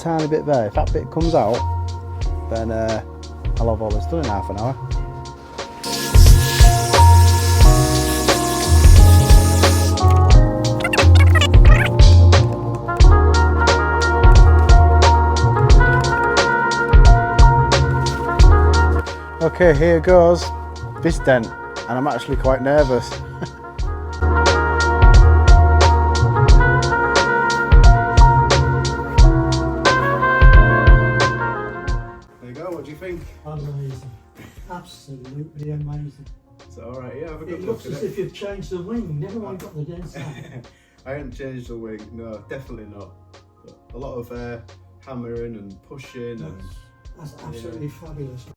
tiny bit there. If that bit comes out, then I'll have all this done in half an hour. Okay, here goes this dent, and I'm actually quite nervous. There you go, what do you think? Amazing. Absolutely amazing. Is that alright? Yeah, have a good It look looks at as if you've changed the wing, never mind got the dents out. I haven't changed the wing, no, definitely not. But a lot of hammering and pushing and... That's absolutely fabulous.